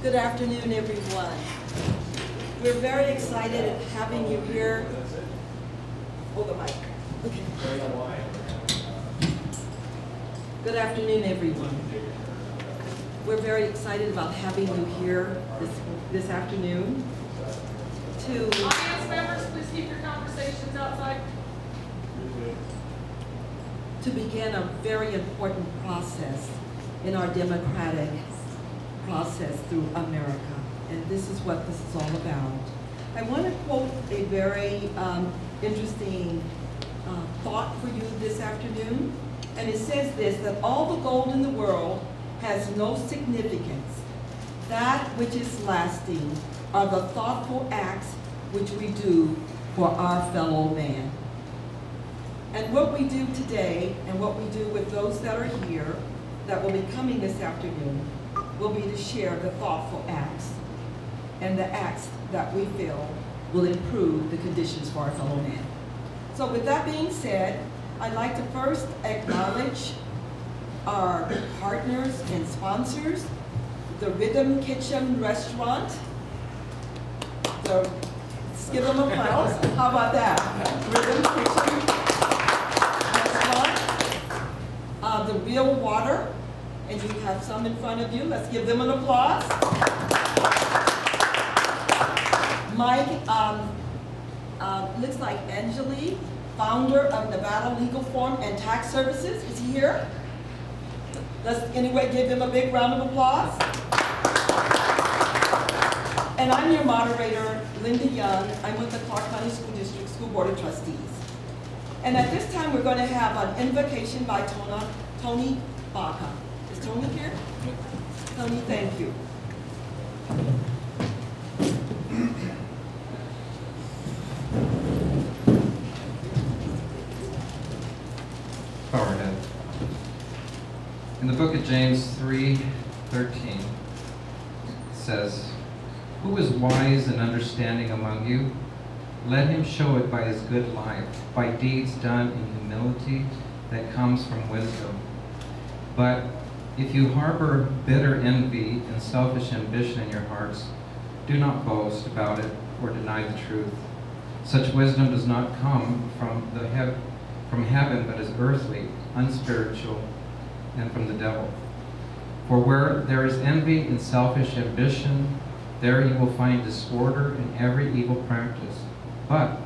Good afternoon, everyone. We're very excited at having you here. Hold the mic. Okay. Good afternoon, everyone. We're very excited about having you here this afternoon to Audience members, please keep your conversations outside. to begin a very important process in our democratic process through America. And this is what this is all about. I want to quote a very interesting thought for you this afternoon. And it says this, that all the gold in the world has no significance. That which is lasting are the thoughtful acts which we do for our fellow man. And what we do today, and what we do with those that are here, that will be coming this afternoon, will be to share the thoughtful acts and the acts that we feel will improve the conditions for our fellow man. So with that being said, I'd like to first acknowledge our partners and sponsors, the Rhythm Kitchen Restaurant. Let's give them applause. How about that? Rhythm Kitchen Restaurant. The Real Water, and you have some in front of you. Let's give them an applause. Mike, looks like Angeli, founder of Nevada Legal Form and Tax Services, is here. Let's anyway give them a big round of applause. And I'm your moderator, Linda Young. I'm with the Clark County School District School Board of Trustees. And at this time, we're going to have an invocation by Tony Baca. Is Tony here? Tony, thank you. Bow our head. In the book of James 3:13, it says, "Who is wise and understanding among you? Let him show it by his good life, by deeds done in humility that comes from wisdom. But if you harbor bitter envy and selfish ambition in your hearts, do not boast about it or deny the truth. Such wisdom does not come from heaven, but is earthly, unspiritual, and from the devil. For where there is envy and selfish ambition, there you will find disorder in every evil practice. But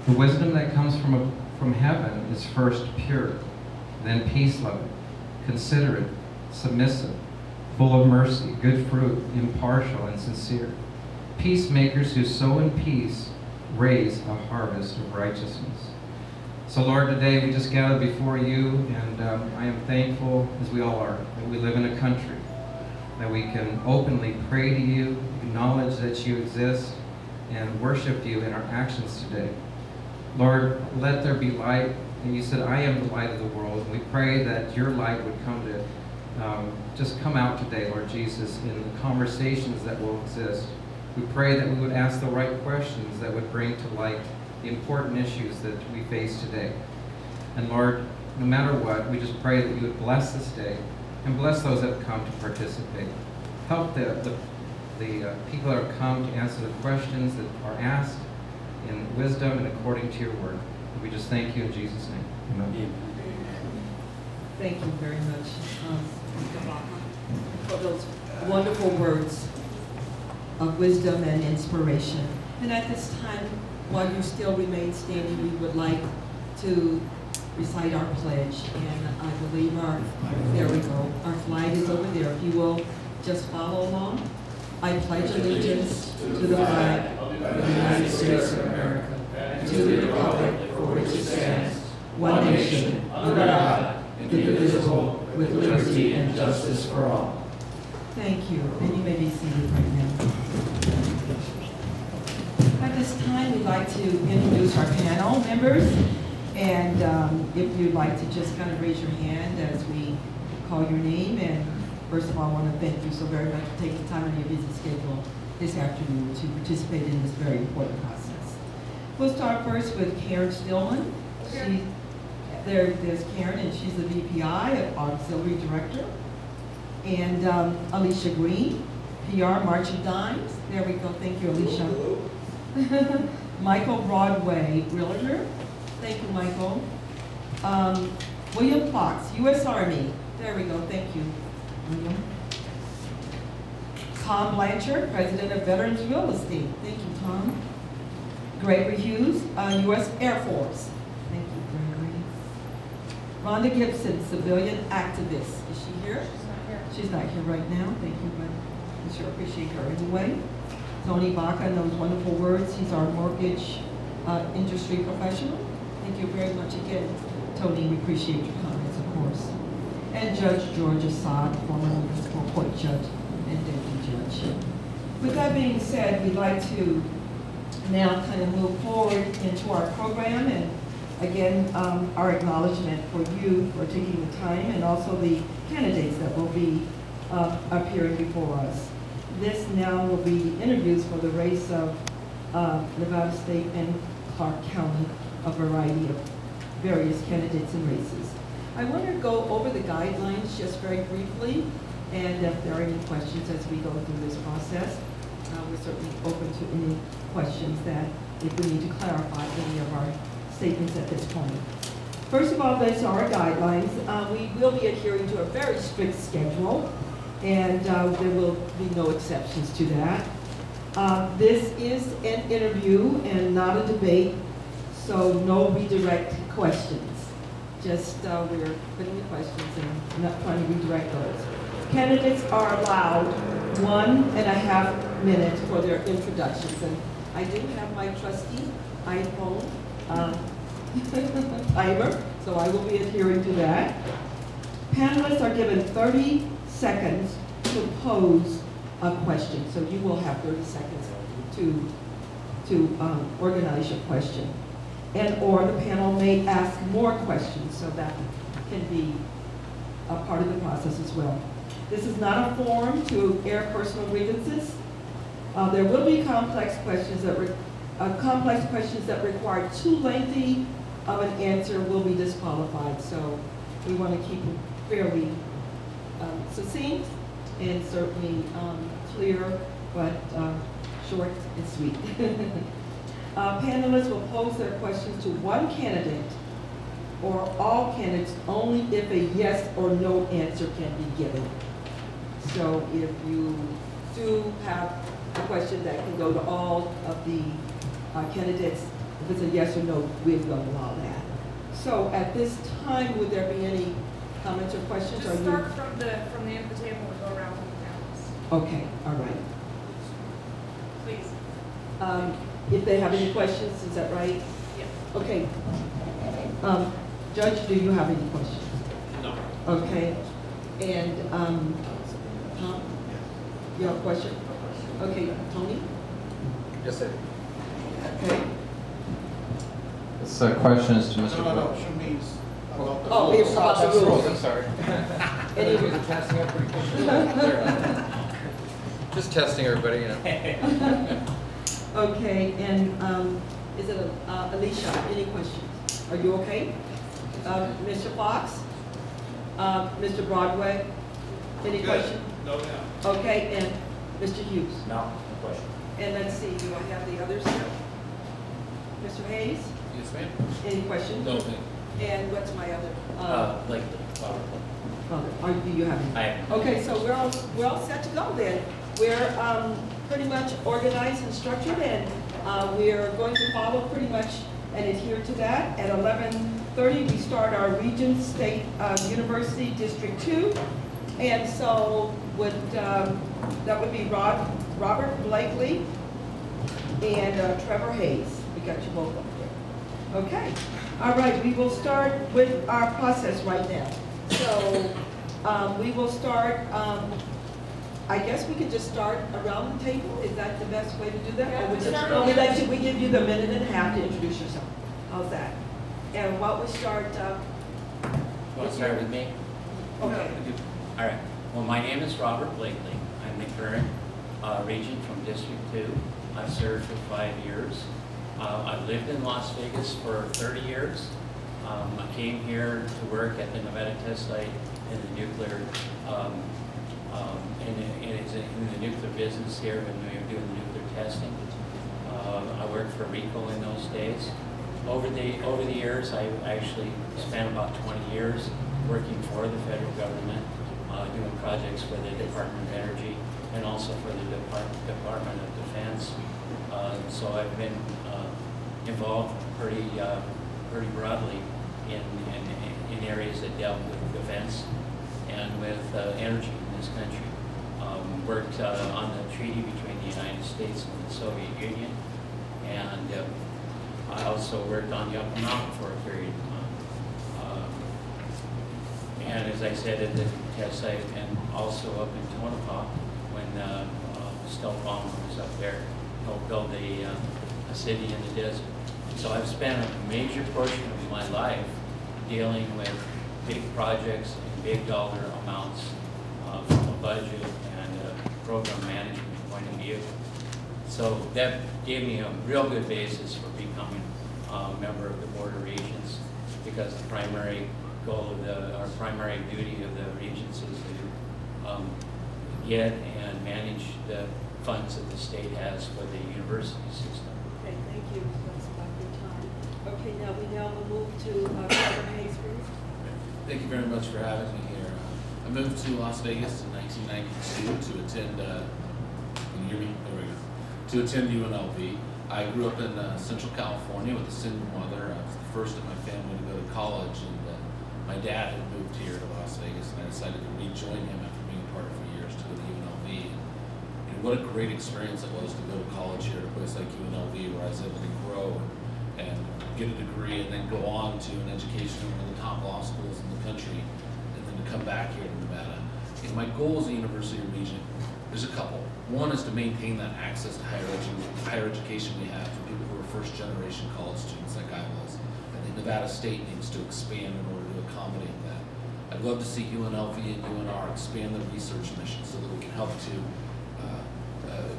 the wisdom that comes from heaven is first pure, then peace-loving, considerate, submissive, full of mercy, good fruit, impartial, and sincere. Peacemakers who sow in peace raise a harvest of righteousness." So Lord, today we just gather before you, and I am thankful, as we all are, that we live in a country, that we can openly pray to you, acknowledge that you exist, and worship you in our actions today. Lord, let there be light. And you said, "I am the light of the world." And we pray that your light would come to just come out today, Lord Jesus, in the conversations that will exist. We pray that we would ask the right questions that would bring to light the important issues that we face today. And Lord, no matter what, we just pray that you would bless this day and bless those that have come to participate. Help the people that have come to answer the questions that are asked in wisdom and according to your word. And we just thank you in Jesus' name. Amen. Thank you very much, Mr. Baca, for those wonderful words of wisdom and inspiration. And at this time, while you still remain standing, we would like to recite our pledge. And I believe there we go, our flag is over there. If you will just follow along. I pledge allegiance to the flag of the United States of America, and to the republic for which it stands, one nation, under God, indivisible, with liberty and justice for all. Thank you, and you may be seated right now. At this time, we'd like to introduce our panel members, and if you'd like to just kind of raise your hand as we call your name. And first of all, I want to thank you so very much for taking time on your busy schedule this afternoon to participate in this very important process. We'll start first with Karen Stillman. There's Karen, and she's the VPI, Auxiliary Director. And Alicia Green, PR Marching Dimes. There we go. Thank you, Alicia. Michael Broadway, Realtor. Thank you, Michael. William Fox, U.S. Army. There we go. Thank you, William. Tom Blanchard, President of Veterans Real Estate. Thank you, Tom. Gregory Hughes, U.S. Air Force. Thank you, Gregory. Rhonda Gibson, civilian activist. Is she here? She's not here. She's not here right now. Thank you, but we sure appreciate her anyway. Tony Baca, those wonderful words. He's our mortgage industry professional. Thank you very much again, Tony. We appreciate your comments, of course. And Judge George Assad, former municipal court judge and deputy judge. With that being said, we'd like to now kind of move forward into our program, and again, our acknowledgement for you for taking the time, and also the candidates that will be appearing before us. This now will be the interviews for the race of Nevada State and Clark County, a variety of various candidates and races. I want to go over the guidelines just very briefly, and if there are any questions as we go through this process, we're certainly open to any questions that if we need to clarify any of our statements at this point. First of all, these are our guidelines. We will be adhering to a very strict schedule, and there will be no exceptions to that. This is an interview and not a debate, so no redirect questions. Just we're putting the questions and not trying to redirect those. Candidates are allowed 1.5 minutes for their introductions, and I do have my trustee iPhone timer, so I will be adhering to that. Panelists are given 30 seconds to pose a question, so you will have 30 seconds to organize your question. And or the panel may ask more questions, so that can be a part of the process as well. This is not a forum to air personal grievances. There will be complex questions that require too lengthy of an answer will be disqualified. So we want to keep it fairly succinct and certainly clear, but short and sweet. Panelists will pose their questions to one candidate or all candidates only if a yes or no answer can be given. So if you do have a question that can go to all of the candidates, if it's a yes or no, we will allow that. So at this time, would there be any comments or questions? Just start from the end of the table and go around to the panelists. Okay, all right. Please. If they have any questions, is that right? Yeah. Okay. Judge, do you have any questions? No. Okay. And Tom, you have a question? Okay, Tony? Yes, sir. Okay. This question is to Mr. No, Brook. she means about the Oh, it's about the rules. I'm sorry. Any- Testing up pretty quick. Just testing everybody, you know. Okay, and is it Alicia, any questions? Are you okay? Mr. Fox? Mr. Broadway? Any Good. questions? No, ma'am. Okay, and Mr. Hughes? No, no question. And let's see, do I have the others here? Mr. Hayes? Yes, ma'am. Any questions? No, ma'am. And what's my other? Like, Do you have any? I have. Okay, so we're all set to go then. We're pretty much organized and structured, and we are going to follow pretty much and adhere to that. At 11:30, we start our Regent State University District 2. And so that would be Robert Blakely and Trevor Hayes. We got you both up there. Okay. All right, we will start with our process right now. So we will start, I guess we could just start around the table. Is that the best way to do that? Yeah, Or we just- start or we around. let you, we give you the minute and a half to introduce yourself. How's that? And what we start, Want to start with me? okay. All right. Well, my name is Robert Blakely. I'm the current Regent from District 2. I've served for 5 years. I've lived in Las Vegas for 30 years. I came here to work at the Nevada test site in the nuclear and it's in the nuclear business here when we were doing the nuclear testing. I worked for RICO in those days. Over the years, I actually spent about 20 years working for the federal government, doing projects for the Department of Energy and also for the Department of Defense. So I've been involved pretty broadly in areas that dealt with defense and with energy in this country. Worked on the treaty between the United States and the Soviet Union, and I also worked on the Upper Mountain for a period of time. And as I said at the test site, and also up in Tonopah when Stealth Bomber was up there, helped build a city in the desert. So I've spent a major portion of my life dealing with big projects and big dollar amounts from a budget and a program management point of view. So that gave me a real good basis for becoming a member of the Board of Regents, because the primary goal of our primary duty of the Regents is to get and manage the funds that the state has for the university system. Okay, thank you. That's about your time. Okay, now will move to Trevor Hayes, please. Thank you very much for having me here. I moved to Las Vegas in 1992 to attend, can you hear me? There we go. To attend UNLV. I grew up in Central California with a single mother. I was the first in my family to go to college, and my dad had moved here to Las Vegas, and I decided to rejoin him after being apart for years to go to UNLV. And what a great experience it was to go to college here at a place like UNLV, where I was able to grow and get a degree and then go on to an education in one of the top law schools in the country, and then to come back here to Nevada. And my goal as a University Regent, there's a couple. One is to maintain that access to higher education we have for people who are first generation college students like I was. I think Nevada State needs to expand in order to accommodate that. I'd love to see UNLV and UNR expand their research mission so that we can help to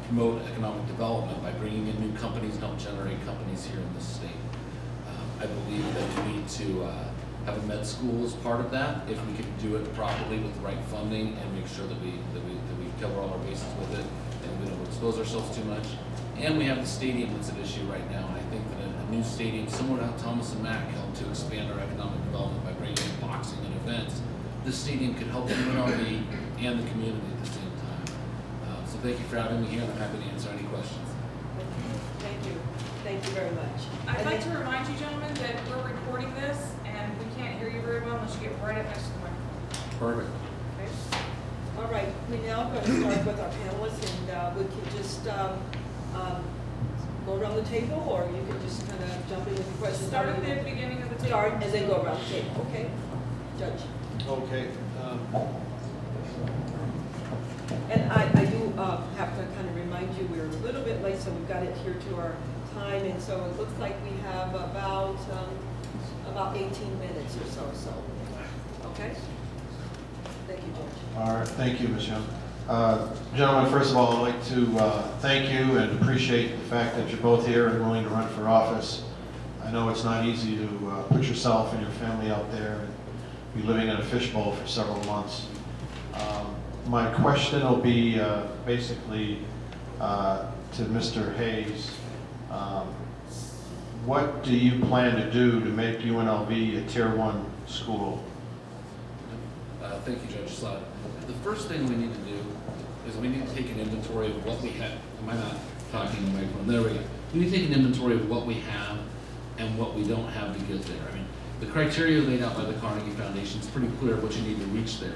promote economic development by bringing in new companies and help generate companies here in this state. I believe that we need to have a med school as part of that, if we can do it properly with the right funding and make sure that we cover all our bases with it and we don't expose ourselves too much. And we have the stadium that's at issue right now, and I think that a new stadium somewhere down Thomas and Mack help to expand our economic development by bringing in boxing and events. This stadium could help UNLV and the community at the same time. So thank you for having me here, and I'm happy to answer any questions. Thank you. Thank you very much. I'd like to remind you, gentlemen, that we're recording this and we can't hear you very well unless you get right up next to the microphone. Perfect. Okay. All right, we now going to start with our panelists, and we can just go around the table, or you can just kind of jump in with your questions. Start at the beginning of the table. Start and then go around the table, okay? Judge. Okay. And I do have to kind of remind you, we're a little bit late, so we've got it here to our time, and so it looks like we have about 18 minutes or so, okay? Thank you, Judge. All right, thank you, Ms. Young. Gentlemen, first of all, I'd like to thank you and appreciate the fact that you're both here and willing to run for office. I know it's not easy to put yourself and your family out there and be living in a fishbowl for several months. My question will be basically to Mr. Hayes. What do you plan to do to make UNLV a Tier 1 school? Thank you, Judge Slott. The first thing we need to do is we need to take an inventory of what we have. Am I not talking in the microphone? There we go. We need to take an inventory of what we have and what we don't have to get there. I mean, the criteria laid out by the Carnegie Foundation is pretty clear what you need to reach there.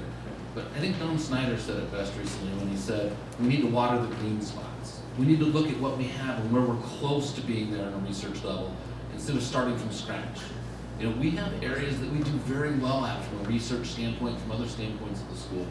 But I think Don Snyder said it best recently when he said, we need to water the green spots. We need to look at what we have and where we're close to being there on a research level instead of starting from scratch. You know, we have areas that we do very well at from a research standpoint, from other standpoints of the school.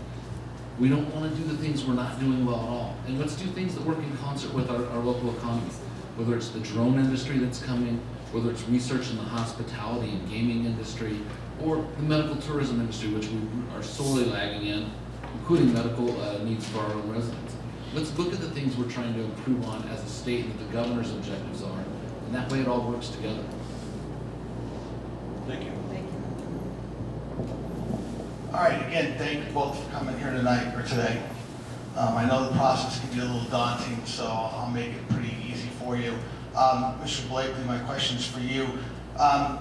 We don't want to do the things we're not doing well at all. And let's do things that work in concert with our local economy. Whether it's the drone industry that's coming, whether it's research in the hospitality and gaming industry, or the medical tourism industry, which we are sorely lagging in, including medical needs for our own residents. Let's look at the things we're trying to improve on as a state and that the governor's objectives are. And that way it all works together. Thank you. Thank you. All right, again, thank you both for coming here tonight, or today. I know the process can be a little daunting, so I'll make it pretty easy for you. Mr. Blakely, my question is for you.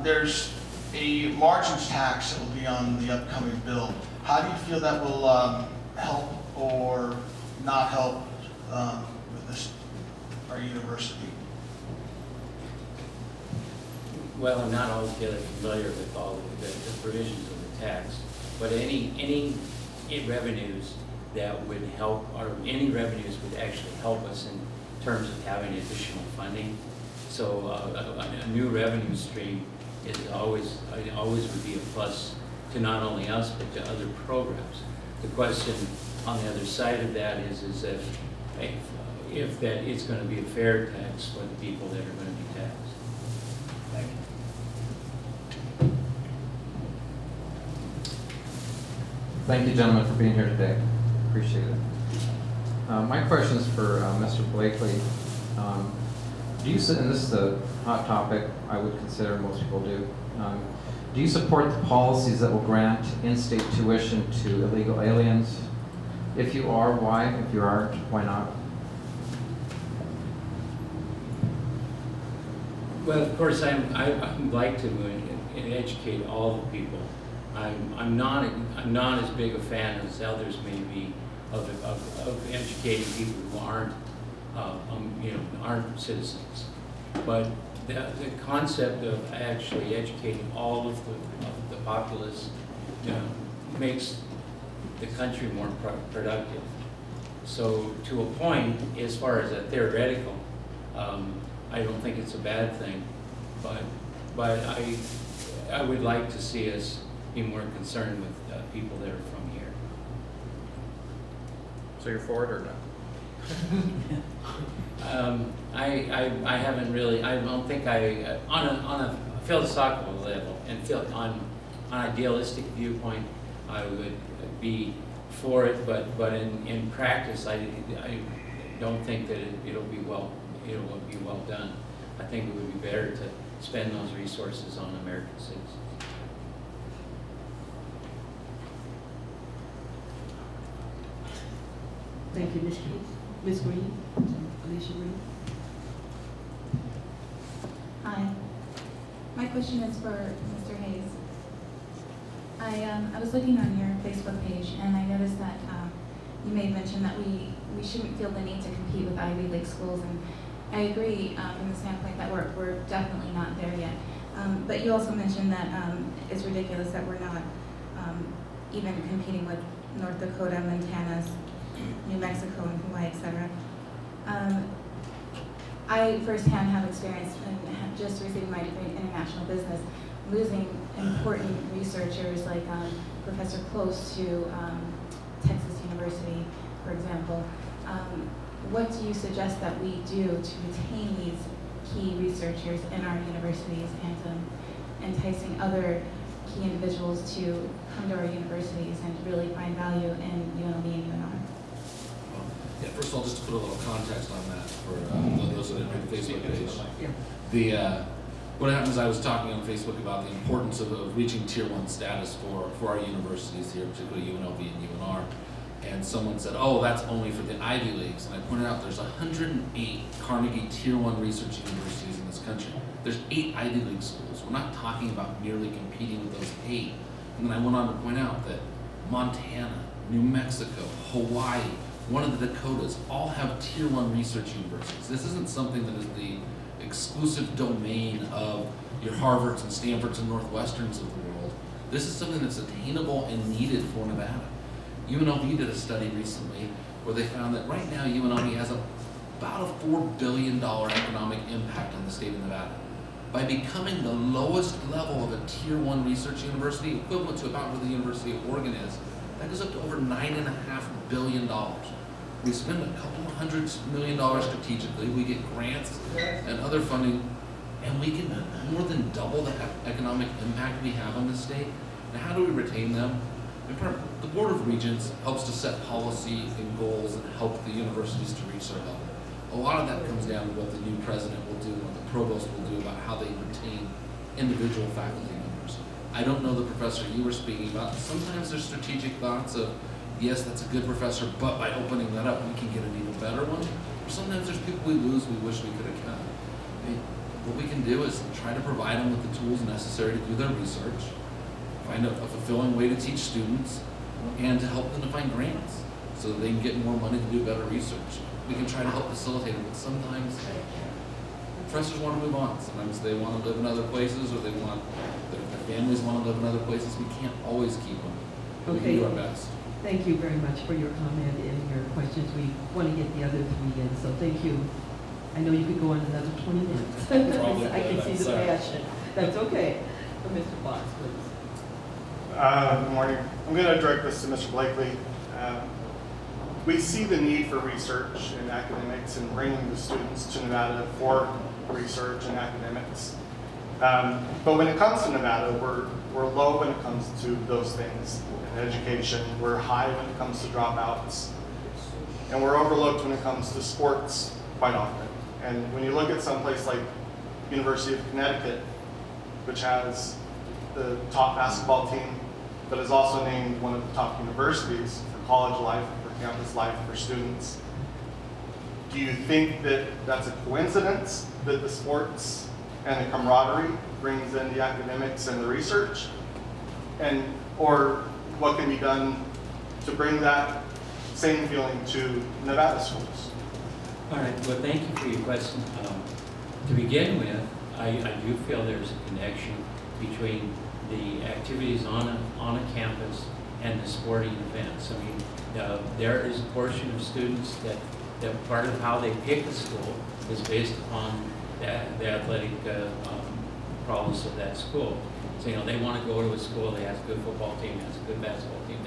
There's a margins tax that will be on the upcoming bill. How do you feel that will help or not help with this, our university? Well, I'm not altogether familiar with all of the provisions of the tax, but any revenues that would help, or any revenues would actually help us in terms of having additional funding. So a new revenue stream is always would be a plus to not only us, but to other programs. The question on the other side of that is if that it's going to be a fair tax for the people that are going to be taxed. Thank you. Thank you, gentlemen, for being here today. Appreciate it. My question is for Mr. Blakely. Do you, and this is a hot topic, I would consider most people do. Do you support the policies that will grant in-state tuition to illegal aliens? If you are, why? If you aren't, why not? Well, of course, I'd like to educate all the people. I'm not as big a fan as others may be of educating people who aren't aren't citizens. But the concept of actually educating all of the populace makes the country more productive. So to a point, as far as a theoretical, I don't think it's a bad thing, but I would like to see us be more concerned with people that are from here. So you're for it or not? I haven't really. I don't think on a philosophical level and on an idealistic viewpoint, I would be for it. But in practice, I don't think that it'll be well done. I think it would be better to spend those resources on American citizens. Thank you, Ms. Green. Alicia Green. Hi. My question is for Mr. Hayes. I was looking on your Facebook page and I noticed that you made mention that we shouldn't feel the need to compete with Ivy League schools, and I agree from the standpoint that we're definitely not there yet. But you also mentioned that it's ridiculous that we're not even competing with North Dakota, Montana, New Mexico, and Hawaii, etc. I firsthand have experience in just receiving my degree in international business, losing important researchers like Professor Close to Texas University, for example. What do you suggest that we do to retain these key researchers in our universities and enticing other key individuals to come to our universities and really find value in UNLV and UNR? Yeah, first of all, just to put a little context on that for those that are on the Facebook page. Yeah. What happened is I was talking on Facebook about the importance of reaching Tier 1 status for our universities here, particularly UNLV and UNR. And someone said, oh, that's only for the Ivy Leagues. And I pointed out there's 108 Carnegie Tier 1 research universities in this country. There's 8 Ivy League schools. We're not talking about merely competing with those 8. And then I went on to point out that Montana, New Mexico, Hawaii, one of the Dakotas, all have Tier 1 research universities. This isn't something that is the exclusive domain of your Harvards and Stanfords and Northwesterns of the world. This is something that's attainable and needed for Nevada. UNLV did a study recently where they found that right now UNLV has about a $4 billion economic impact on the state of Nevada. By becoming the lowest level of a Tier 1 research university, equivalent to about where the University of Oregon is, that goes up to over $9.5 billion. We spend a couple of $100 million strategically, we get grants and other funding, and we can more than double the economic impact we have on the state. Now, how do we retain them? The Board of Regents helps to set policy and goals and help the universities to reach their level. A lot of that comes down to what the new president will do and what the provost will do about how they retain individual faculty members. I don't know the professor you were speaking about. Sometimes there's strategic thoughts of, yes, that's a good professor, but by opening that up, we can get an even better one. Or sometimes there's people we lose we wish we could have kept. What we can do is try to provide them with the tools necessary to do their research, find a fulfilling way to teach students, and to help them to find grants so that they can get more money to do better research. We can try to help facilitate it, but sometimes professors want to move on. Sometimes they want to live in other places, or their families want to live in other places. We can't always keep them. But we can do our best. Thank you very much for your comment and your questions. We want to get the other 3 in, so thank you. I know you could go on another 20 minutes. Probably I can could, see I'm the sorry. passion. That's okay. Mr. Fox, please. Good morning. I'm going to direct this to Mr. Blakely. We see the need for research in academics and bringing the students to Nevada for research and academics. But when it comes to Nevada, we're low when it comes to those things. In education, we're high when it comes to dropouts. And we're overlooked when it comes to sports quite often. And when you look at some place like University of Connecticut, which has the top basketball team, but is also named one of the top universities for college life, for campus life, for students. Do you think that that's a coincidence that the sports and the camaraderie brings in the academics and the research? Or what can be done to bring that same feeling to Nevada schools? All right, well, thank you for your question. To begin with, I do feel there's a connection between the activities on a campus and the sporting events. I mean, there is a portion of students that part of how they pick a school is based upon the athletic prowess of that school. So, they want to go to a school that has a good football team, has a good basketball team.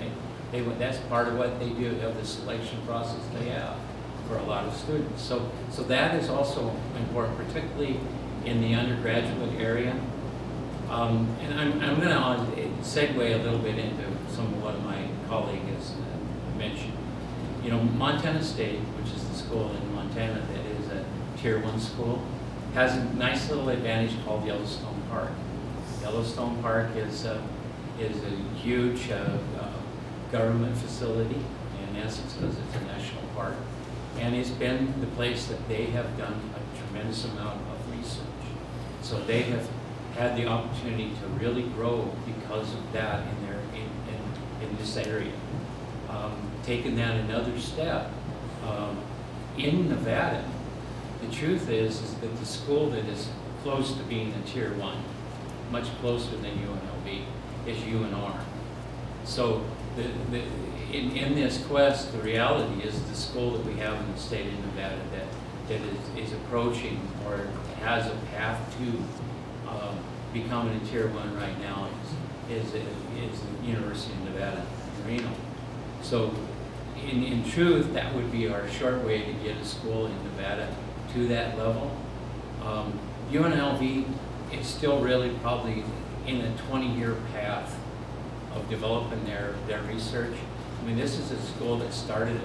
That's part of what they do, of the selection process they have for a lot of students. So that is also important, particularly in the undergraduate area. And I'm going to segue a little bit into some of what my colleague has mentioned. Montana State, which is the school in Montana that is a Tier 1 school, has a nice little advantage called Yellowstone Park. Yellowstone Park is a huge government facility, in essence, because it's a national park. And it's been the place that they have done a tremendous amount of research. So they have had the opportunity to really grow because of that in this area. Taking that another step, in Nevada, the truth is that the school that is close to being a Tier 1, much closer than UNLV, is UNR. So in this quest, the reality is the school that we have in the state of Nevada that is approaching or has a path to becoming a Tier 1 right now is the University of Nevada, Reno. So in truth, that would be our short way to get a school in Nevada to that level. UNLV is still really probably in a 20-year path of developing their research. I mean, this is a school that started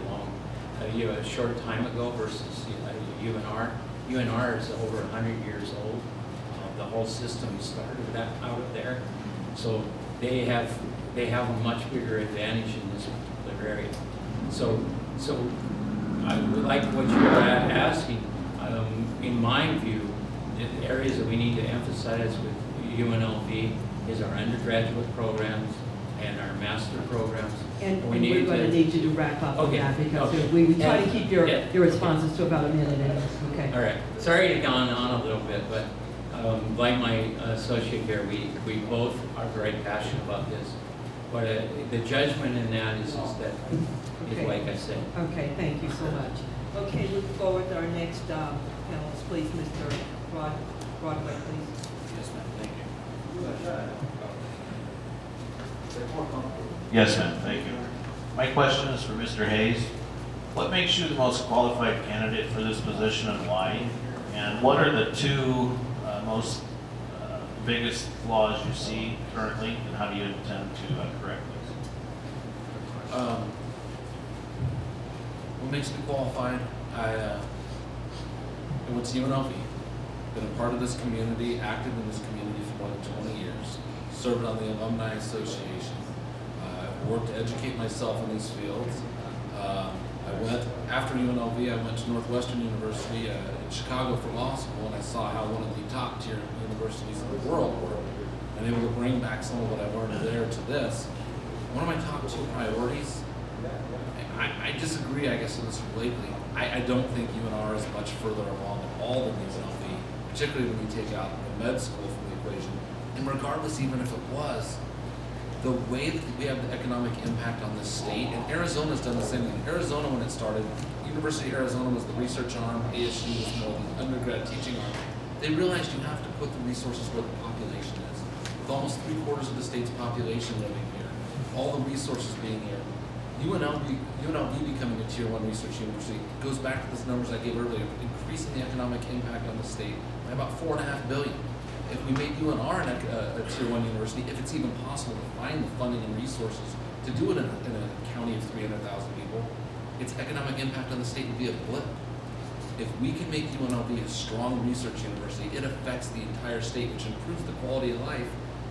a short time ago versus UNR. UNR is over 100 years old. The whole system started out of there. So they have a much bigger advantage in this particular area. So I would like what you're asking. In my view, the areas that we need to emphasize with UNLV is our undergraduate programs and our master programs. And we're going to need you to wrap up on that because we try to keep your responses to about a minute. Okay. All right. Sorry to gone on a little bit, but like my associate here, we both are very passionate about this. But the judgment in that is that, is like I said. Okay, thank you so much. Okay, look forward to our next panelist, please, Mr. Broadway, please. Yes, ma'am. Thank you. Yes, ma'am, thank you. My question is for Mr. Hayes. What makes you the most qualified candidate for this position and why? And what are the two most biggest flaws you see currently, and how do you intend to correct those? What makes me qualified? I went to UNLV, been a part of this community, active in this community for more than 20 years. served on the Alumni Association. I've worked to educate myself in these fields. After UNLV, I went to Northwestern University in Chicago for law school, and I saw how one of the top tier universities in the world were, and able to bring back some of what I learned there to this. One of my top two priorities, I disagree, I guess, with Mr. Blakely. I don't think UNR is much further along at all than UNLV, particularly when you take out the med school from the equation. And regardless, even if it was, the way that we have the economic impact on this state, and Arizona's done the same thing. Arizona, when it started, University of Arizona was the research arm, ASU was more the undergrad teaching arm. They realized you have to put the resources where the population is. With almost 3/4 of the state's population living here, all the resources being here, UNLV becoming a tier 1 research university goes back to those numbers I gave earlier, increasing the economic impact on the state by about $4.5 billion. If we made UNR a tier 1 university, if it's even possible to find the funding and resources to do it in a county of 300,000 people, its economic impact on the state would be a blip. If we can make UNLV a strong research university, it affects the entire state, which improves the quality of life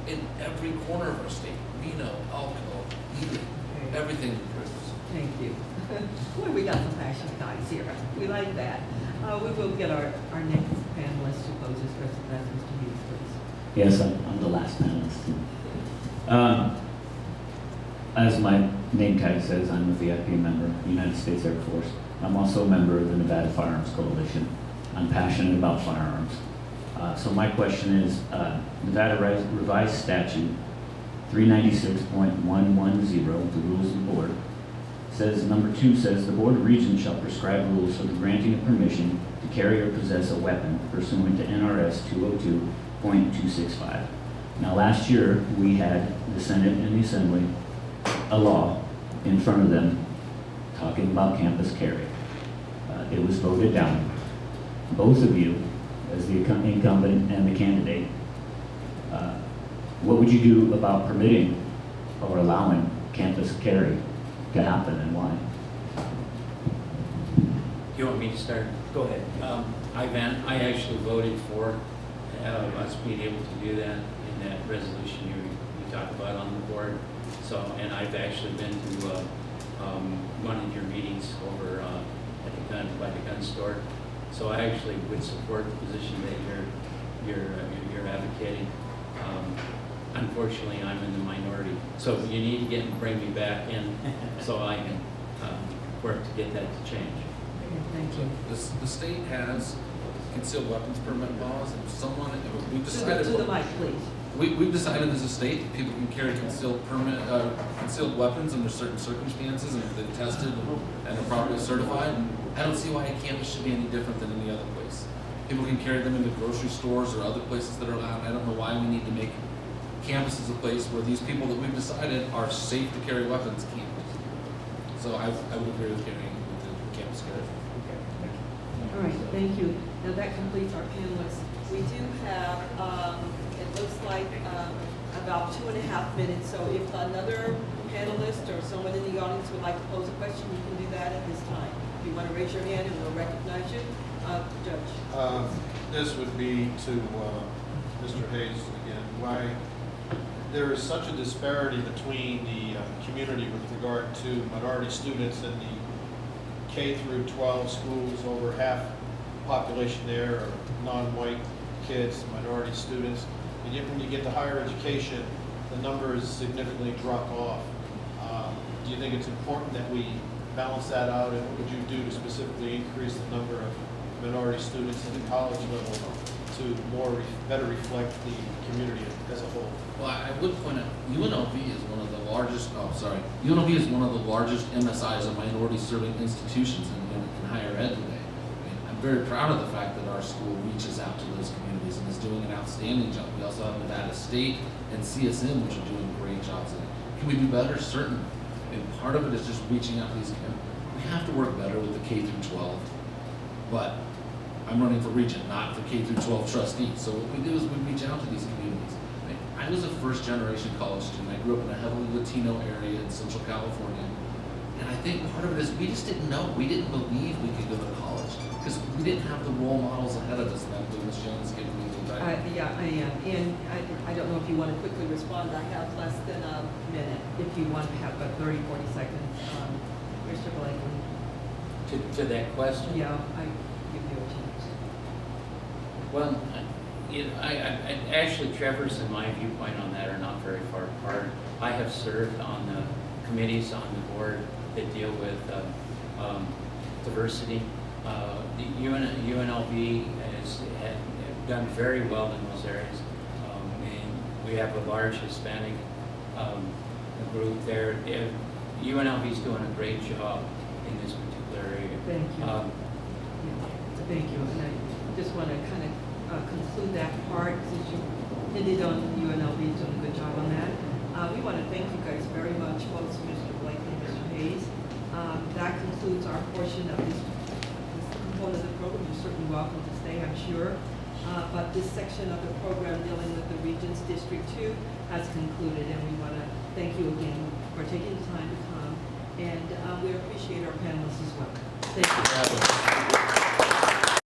in every corner of our state. Reno, Elko, Ely, everything improves. Thank you. Boy, we got some passionate guys here. We like that. We will get our next panelist to pose his question. That's Mr. Hughes, please. Yes, I'm the last panelist. As my name tag says, I'm a VIP member, United States Air Force. I'm also a member of the Nevada Firearms Coalition. I'm passionate about firearms. So my question is, Nevada Revised Statute 396.110, the rules of the board, says, number 2 says, the Board of Regents shall prescribe rules for the granting of permission to carry or possess a weapon pursuant to NRS 202.265. Now, last year, we had the Senate and the Assembly, a law in front of them talking about campus carry. It was voted down. Both of you, as the incumbent and the candidate, what would you do about permitting or allowing campus carry to happen, and why? You want me to start? Go ahead. I actually voted for us being able to do that in that resolution you talked about on the board. So, and I've actually been to one of your meetings over by the gun store. So I actually would support the position that you're advocating. Unfortunately, I'm in the minority, so you need to bring me back in so I can work to get that to change. Thank you. The state has concealed weapons permit laws, and we've decided. To the mic, please. We've decided as a state that people can carry concealed weapons under certain circumstances, and if they're tested and are properly certified. I don't see why a campus should be any different than any other place. People can carry them into grocery stores or other places that are allowed. I don't know why we need to make campuses a place where these people that we've decided are safe to carry weapons can't. So I would agree with carrying with the campus carry. All right, thank you. Now that completes our panelists. We do have, it looks like about 2.5 minutes. So if another panelist or someone in the audience would like to pose a question, you can do that at this time. If you want to raise your hand and we'll recognize you. Judge. This would be to Mr. Hayes again. Why there is such a disparity between the community with regard to minority students in the K through 12 schools. Over half the population there are non-white kids, minority students. And yet when you get to higher education, the numbers significantly drop off. Do you think it's important that we balance that out, and what would you do to specifically increase the number of minority students at the college level to better reflect the community as a whole? Well, I would point out UNLV is one of the largest. UNLV is one of the largest MSIs, or minority-serving institutions in higher ed today. I'm very proud of the fact that our school reaches out to those communities and is doing an outstanding job. We also have Nevada State and CSM, which are doing great jobs in it. Can we do better? Certainly. And part of it is just reaching out to these communities. We have to work better with the K through 12, but I'm running for Regent, not for K through 12 trustee. So what we do is we reach out to these communities. I was a first-generation college student. I grew up in a heavily Latino area in Central California. And I think part of it is we just didn't know. We didn't believe we could go to college because we didn't have the role models ahead of us. And I believe Ms. Jones gave me the Yeah, I am. And I don't know if you want to quickly respond. I have less than a minute. If you want to have about 30, 40 seconds. Mr. Blakely. To that question? Yeah, I give you a chance. Well, actually, Trevor's and my viewpoint on that are not very far apart. I have served on the committees on the board that deal with diversity. The UNLV has done very well in those areas. And we have a large Hispanic group there. UNLV is doing a great job in this particular area. Thank you. Thank you. And I just want to kind of conclude that part since you hinted on UNLV doing a good job on that. We want to thank you guys very much, both Mr. Blakely and Mr. Hayes. That concludes our portion of this component of the program. You're certainly welcome to stay, I'm sure. But this section of the program dealing with the Regents District 2 has concluded, and we want to thank you again for taking the time to come. And we appreciate our panelists as well. Thank you.